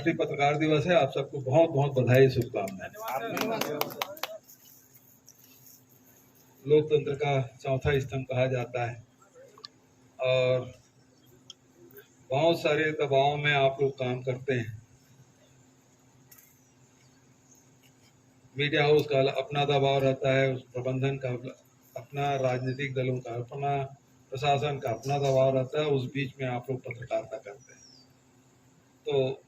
अंतर्राष्ट्रीय पत्रकार दिवस है। आप सबको बहुत बहुत बधाई, शुभकामनाएं। लोकतंत्र का चौथा स्तंभ कहा जाता है और बहुत सारे दबाव में आप लोग काम करते हैं। मीडिया हाउस का अपना दबाव रहता है, उस प्रबंधन का अपना, राजनीतिक दलों का अपना, प्रशासन का अपना दबाव रहता है। उस बीच में आप लोग पत्रकारिता करते हैं। तो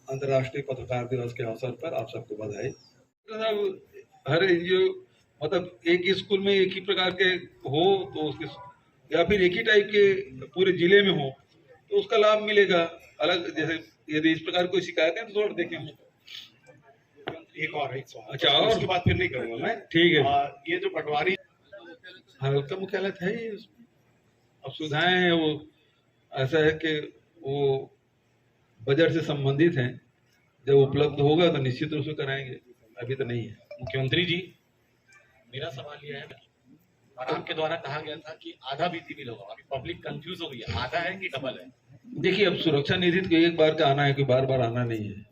अंतर्राष्ट्रीय पत्रकार दिवस के अवसर पर आप सबको बधाई। हर एनजीओ मतलब एक ही स्कूल में एक ही प्रकार के हो तो उसके, या फिर एक ही टाइप के पूरे जिले में हो तो उसका लाभ मिलेगा। अलग जैसे यदि इस प्रकार कोई शिकायत है तो थोड़ा देखें उसको। एक सवाल, अच्छा, और उसके बाद फिर नहीं करूंगा मैं। ठीक है। ये जो पटवारी हल्का मुख्यालय है ही, अब सुविधाएं हैं वो ऐसा है कि वो बजट से संबंधित हैं। जब उपलब्ध होगा तो निश्चित रूप से कराएंगे, अभी तो नहीं है। मुख्यमंत्री जी, मेरा सवाल यह है, और आपके द्वारा कहा गया था कि आधा बिजली बिल होगा, अभी पब्लिक कंफ्यूज हो गई है, आधा है कि डबल है? देखिए, अब सुरक्षा निधि को एक बार का आना है कि बार बार आना नहीं है।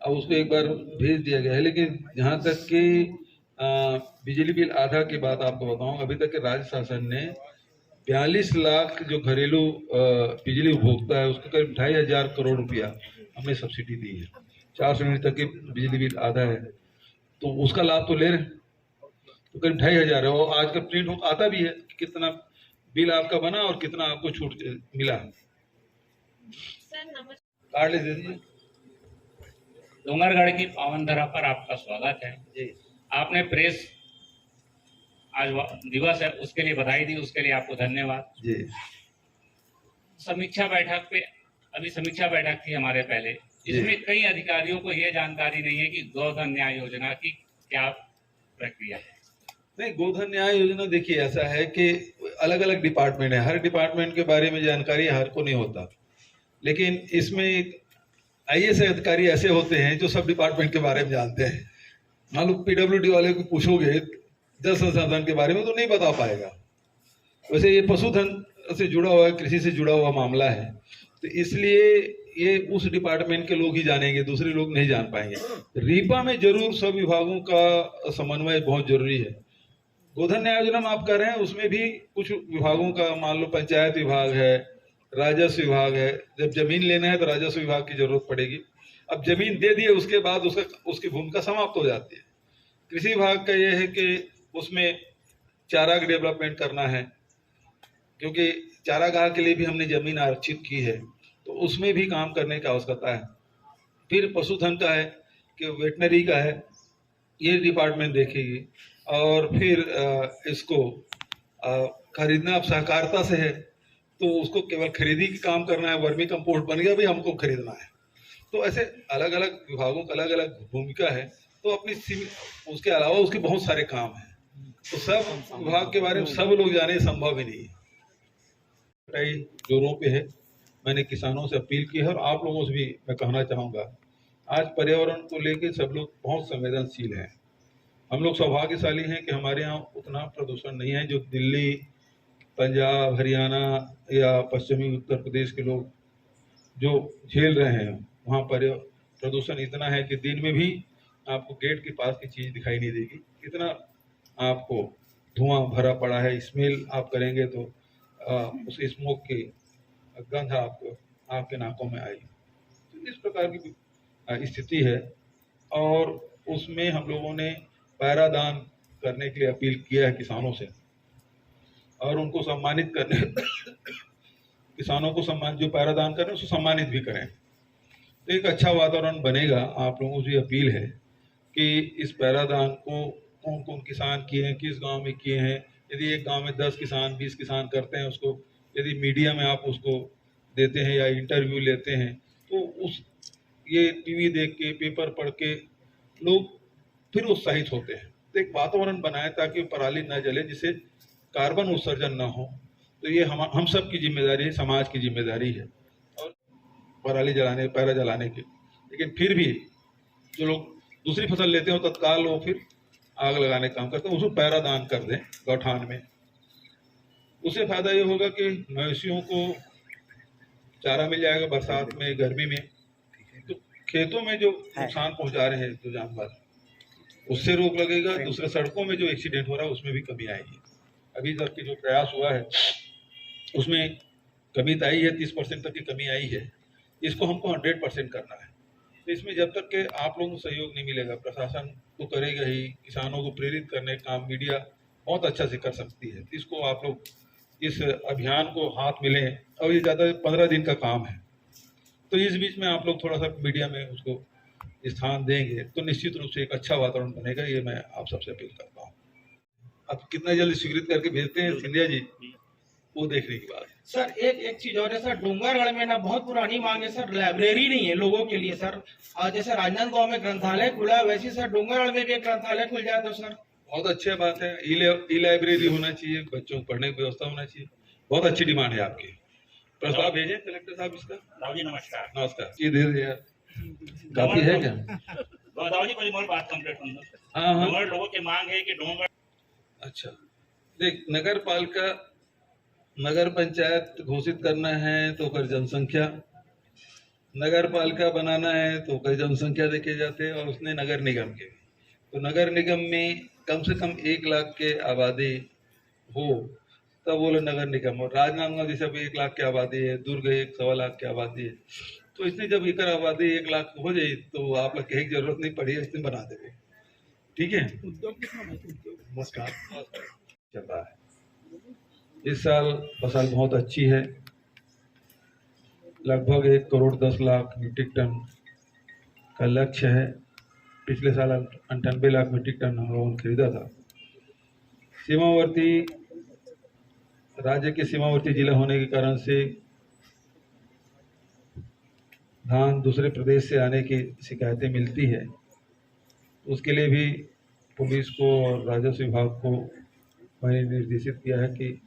अब उसको एक बार भेज दिया गया है, लेकिन जहां तक कि बिजली बिल आधा की बात आपको बताऊं, अभी तक के राज्य शासन ने 42 लाख जो घरेलू बिजली उपभोक्ता है उसको करीब 2500 करोड़ रुपया हमने सब्सिडी दी है। 400 यूनिट तक की बिजली बिल आधा है तो उसका लाभ तो ले रहे हैं। तो करीब 2500 है और आज का प्रिंट हो आता भी है कि कितना बिल आपका बना और कितना आपको छूट मिला। कार्ड ले दे दीजिए। डोंगरगढ़ की पावन धरा पर आपका स्वागत है जी। आपने प्रेस आज दिवस है उसके लिए बधाई दी, उसके लिए आपको धन्यवाद जी। समीक्षा बैठक पे, अभी समीक्षा बैठक थी हमारे पहले, इसमें कई अधिकारियों को यह जानकारी नहीं है कि गोधन न्याय योजना की क्या प्रक्रिया है। नहीं, गोधन न्याय योजना देखिए ऐसा है कि अलग अलग डिपार्टमेंट है, हर डिपार्टमेंट के बारे में जानकारी हर को नहीं होता, लेकिन इसमें आईएएस अधिकारी ऐसे होते हैं जो सब डिपार्टमेंट के बारे में जानते हैं। मान लो पीडब्ल्यूडी वाले को पूछोगे जल संसाधन के बारे में तो नहीं बता पाएगा। वैसे ये पशुधन से जुड़ा हुआ है, कृषि से जुड़ा हुआ मामला है, तो इसलिए ये उस डिपार्टमेंट के लोग ही जानेंगे, दूसरे लोग नहीं जान पाएंगे। रीपा में जरूर सब विभागों का समन्वय बहुत जरूरी है। गोधन न्याय योजना में आप कर रहे हैं, उसमें भी कुछ विभागों का, मान लो पंचायत विभाग है, राजस्व विभाग है। जब जमीन लेना है तो राजस्व विभाग की जरूरत पड़ेगी। अब जमीन दे दिए उसके बाद उसकी भूमिका समाप्त हो जाती है। कृषि विभाग का यह है कि उसमें चारा का डेवलपमेंट करना है, क्योंकि चारागाह के लिए भी हमने जमीन आरक्षित की है, तो उसमें भी काम करने की आवश्यकता है। फिर पशुधन का है कि वेटनरी का है, ये डिपार्टमेंट देखेगी। और फिर इसको खरीदना अब सहकारिता से है तो उसको केवल खरीदी की काम करना है। वर्मी कंपोस्ट बन गया, भी हमको खरीदना है। तो ऐसे अलग अलग विभागों का अलग अलग भूमिका है, तो अपनी उसके अलावा उसके बहुत सारे काम हैं, तो सब विभाग के बारे में सब लोग जाने संभव ही नहीं है। कटाई जोरों पे है। मैंने किसानों से अपील की है और आप लोगों से भी मैं कहना चाहूँगा, आज पर्यावरण को लेकर सब लोग बहुत संवेदनशील हैं। हम लोग सौभाग्यशाली हैं कि हमारे यहाँ उतना प्रदूषण नहीं है जो दिल्ली, पंजाब, हरियाणा या पश्चिमी उत्तर प्रदेश के लोग जो झेल रहे हैं। वहाँ पर प्रदूषण इतना है कि दिन में भी आपको गेट के पास की चीज़ दिखाई नहीं देगी, इतना आपको धुआं भरा पड़ा है। स्मेल आप करेंगे तो उस स्मोक की गंध आपके नाकों में आई। तो इस प्रकार की स्थिति है और उसमें हम लोगों ने पैरादान करने के लिए अपील किया है किसानों से और उनको सम्मानित करने किसानों को सम्मान, जो पैरादान कर रहे हैं उसको सम्मानित भी करें, तो एक अच्छा वातावरण बनेगा। आप लोगों से अपील है कि इस पैरादान को कौन कौन किसान किए हैं, किस गांव में किए हैं। यदि एक गांव में 10 किसान 20 किसान करते हैं, उसको यदि मीडिया में आप उसको देते हैं या इंटरव्यू लेते हैं, तो ये टीवी देख के, पेपर पढ़ के लोग फिर उत्साहित होते हैं। तो एक वातावरण बनाए ताकि पराली न जले, जिससे कार्बन उत्सर्जन न हो। तो ये हम सब की जिम्मेदारी है, समाज की जिम्मेदारी है और पराली जलाने, पैरा जलाने की। लेकिन फिर भी जो लोग दूसरी फसल लेते हो तत्काल वो फिर आग लगाने का काम करते हैं, उसको पैरा दान कर दें गौठान में। उससे फायदा ये होगा कि मवेशियों को चारा मिल जाएगा बरसात में, गर्मी में, तो खेतों में जो नुकसान पहुंचा रहे हैं जो जानवर, उससे रोक लगेगा। दूसरे सड़कों में जो एक्सीडेंट हो रहा है उसमें भी कमी आएगी। अभी तक के जो प्रयास हुआ है उसमें कमी तो आई है, 30% तक की कमी आई है। इसको हमको 100% करना है। तो इसमें जब तक के आप लोगों को सहयोग नहीं मिलेगा, प्रशासन तो करेगा ही, किसानों को प्रेरित करने का काम मीडिया बहुत अच्छा से कर सकती है। तो इसको आप लोग इस अभियान को हाथ मिलें, और ये ज़्यादा 15 दिन का काम है, तो इस बीच में आप लोग थोड़ा सा मीडिया में उसको स्थान देंगे तो निश्चित रूप से एक अच्छा वातावरण बनेगा। ये मैं आप सबसे अपील करता हूँ। अब कितना जल्दी स्वीकृत करके भेजते हैं सिंधिया जी, वो देखने की बात है। सर एक चीज और है सर, डोंगरगढ़ में ना बहुत पुरानी मांग है सर, लाइब्रेरी नहीं है लोगों के लिए सर। और जैसे राजनांदगांव में ग्रंथालय खुला है, वैसे सर डोंगरगढ़ में भी एक ग्रंथालय खुल जाए तो सर बहुत अच्छी बात है। ई लाइब्रेरी होना चाहिए, बच्चों को पढ़ने की व्यवस्था होना चाहिए। बहुत अच्छी डिमांड है आपकी। प्रस्ताव भेजें कलेक्टर साहब इसका। राव जी नमस्कार। नमस्कार। ये धीरे यार काफी है क्या? राव जी मेरी बात कंप्लीट कर दो। हाँ हाँ, डोंगरगढ़ लोगों की मांग है कि डोंगरगढ़ अच्छा देख, नगर पालिका नगर पंचायत घोषित करना है तो कर जनसंख्या, नगर पालिका बनाना है तो कर जनसंख्या देखे जाते हैं, और उसने नगर निगम के, तो नगर निगम में कम से कम 1 लाख के आबादी हो तब बोले नगर निगम। और राजनांदगांव जैसे अभी 1 लाख की आबादी है, दुर्ग 1.25 लाख की आबादी है, तो इसने जब एक आबादी 1 लाख हो जाए तो आप लोग कहे की जरूरत नहीं पड़ी, इसने बना देंगे। ठीक है, नमस्कार। चल रहा है इस साल फसल बहुत अच्छी है, लगभग 1 करोड़ 10 लाख मीट्रिक टन का लक्ष्य है। पिछले साल 98 लाख मीट्रिक टन हम लोगों ने खरीदा था। सीमावर्ती राज्य के सीमावर्ती जिला होने के कारण से धान दूसरे प्रदेश से आने की शिकायतें मिलती है। उसके लिए भी पुलिस को और राजस्व विभाग को मैंने निर्देशित किया है कि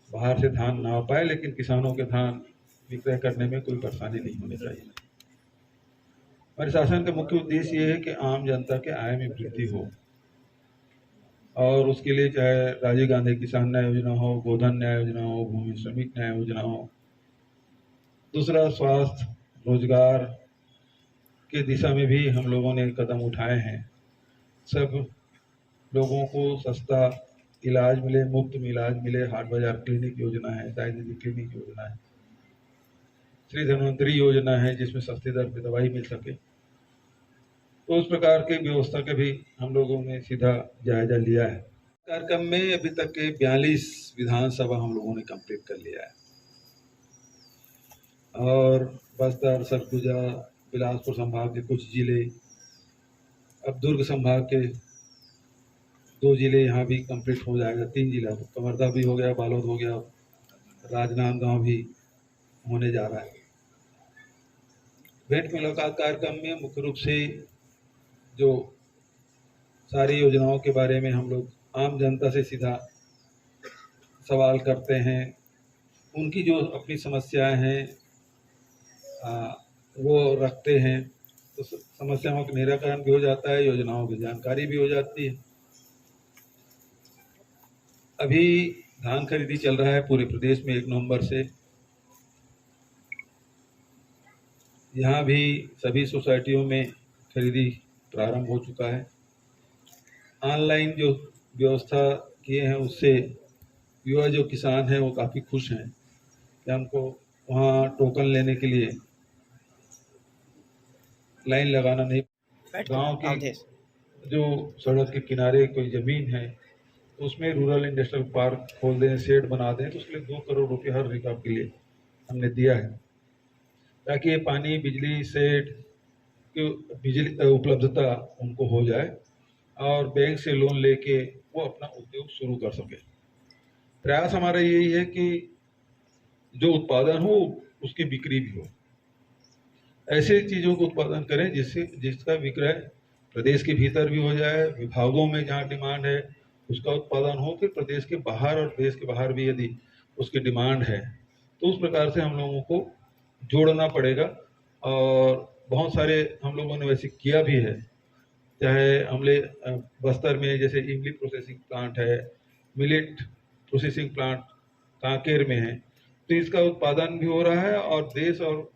बाहर से धान ना आ पाए, लेकिन किसानों के धान विक्रय करने में कोई परेशानी नहीं होनी चाहिए। हमारे शासन का मुख्य उद्देश्य ये है कि आम जनता के आय में वृद्धि हो, और उसके लिए चाहे राजीव गांधी किसान न्याय योजना हो, गोधन न्याय योजना हो, भूमि श्रमिक न्याय योजना हो, दूसरा स्वास्थ्य रोजगार के दिशा में भी हम लोगों ने कदम उठाए हैं। सब लोगों को सस्ता इलाज मिले, मुफ्त में इलाज मिले, हाट बाजार क्लिनिक योजना है, दायित्व क्लिनिक योजना है, श्री धन्वंतरी योजना है जिसमें सस्ती दर पर दवाई मिल सके। तो उस प्रकार की व्यवस्था का भी हम लोगों ने सीधा जायजा लिया है। कार्यक्रम में अभी तक के 42 विधानसभा हम लोगों ने कंप्लीट कर लिया है, और बस्तर, सरगुजा, बिलासपुर संभाग के कुछ जिले, अब दुर्ग संभाग के 2 जिले यहाँ भी कंप्लीट हो जाएगा। 3 जिला, कवर्धा भी हो गया, बालोद हो गया, राजनांदगांव भी होने जा रहा है। भेंट मुलाकात कार्यक्रम में मुख्य रूप से जो सारी योजनाओं के बारे में हम लोग आम जनता से सीधा सवाल करते हैं, उनकी जो अपनी समस्याएं हैं वो रखते हैं, तो समस्याओं का निराकरण भी हो जाता है, योजनाओं की जानकारी भी हो जाती है। अभी धान खरीदी चल रहा है पूरे प्रदेश में 1 नवंबर से। यहाँ भी सभी सोसाइटियों में खरीदी प्रारंभ हो चुका है। ऑनलाइन जो व्यवस्था किए हैं उससे युवा जो किसान हैं वो काफ़ी खुश हैं कि हमको वहाँ टोकन लेने के लिए लाइन लगाना नहीं। गांव की जो सड़क के किनारे कोई ज़मीन है उसमें रूरल इंडस्ट्रियल पार्क खोल दें, शेड बना दें, तो उसके लिए 2 करोड़ रुपये हर रिकॉर्ड के लिए हमने दिया है, ताकि ये पानी, बिजली, शेड की बिजली उपलब्धता उनको हो जाए और बैंक से लोन लेके वो अपना उद्योग शुरू कर सके। प्रयास हमारा यही है कि जो उत्पादन हो उसकी बिक्री भी हो। ऐसे चीज़ों को उत्पादन करें जिसका विक्रय प्रदेश के भीतर भी हो जाए, विभागों में जहाँ डिमांड है उसका उत्पादन हो, फिर प्रदेश के बाहर और देश के बाहर भी यदि उसकी डिमांड है तो उस प्रकार से हम लोगों को जोड़ना पड़ेगा। और बहुत सारे हम लोगों ने वैसे किया भी है, चाहे हमले बस्तर में जैसे इमली प्रोसेसिंग प्लांट है, मिलेट प्रोसेसिंग प्लांट कांकेर में है, तो इसका उत्पादन भी हो रहा है और देश और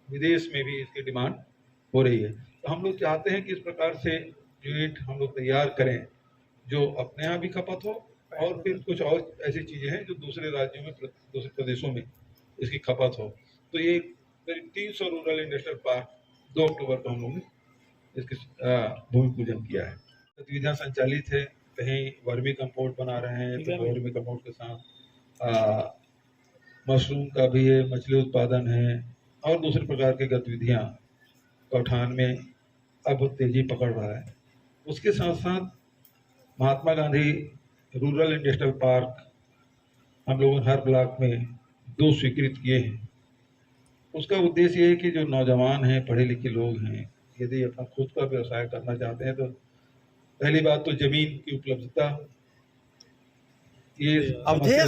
विदेश में भी इसकी डिमांड हो रही है। तो हम लोग चाहते हैं कि इस प्रकार से यूनिट हम लोग तैयार करें जो अपने यहाँ भी खपत हो, और फिर कुछ और ऐसी चीजें हैं जो दूसरे राज्यों में, दूसरे प्रदेशों में इसकी खपत हो। तो ये करीब 300 रूरल इंडस्ट्रियल पार्क 2 अक्टूबर को हम लोग ने इसके भूमि पूजन किया है। गतिविधियां संचालित है, कहीं वर्मी कंपोस्ट बना रहे हैं, तो वर्मी कंपोस्ट के साथ मशरूम का भी है, मछली उत्पादन है, और दूसरे प्रकार की गतिविधियां गौठान में अब तेजी पकड़ रहा है। उसके साथ साथ Mahatma Gandhi rural industrial park हम लोगों ने हर ब्लॉक में 2 स्वीकृत किए हैं। उसका उद्देश्य ये है कि जो नौजवान हैं, पढ़े लिखे लोग हैं, यदि अपना खुद का व्यवसाय करना चाहते हैं तो पहली बात तो जमीन की उपलब्धता, ये समस्या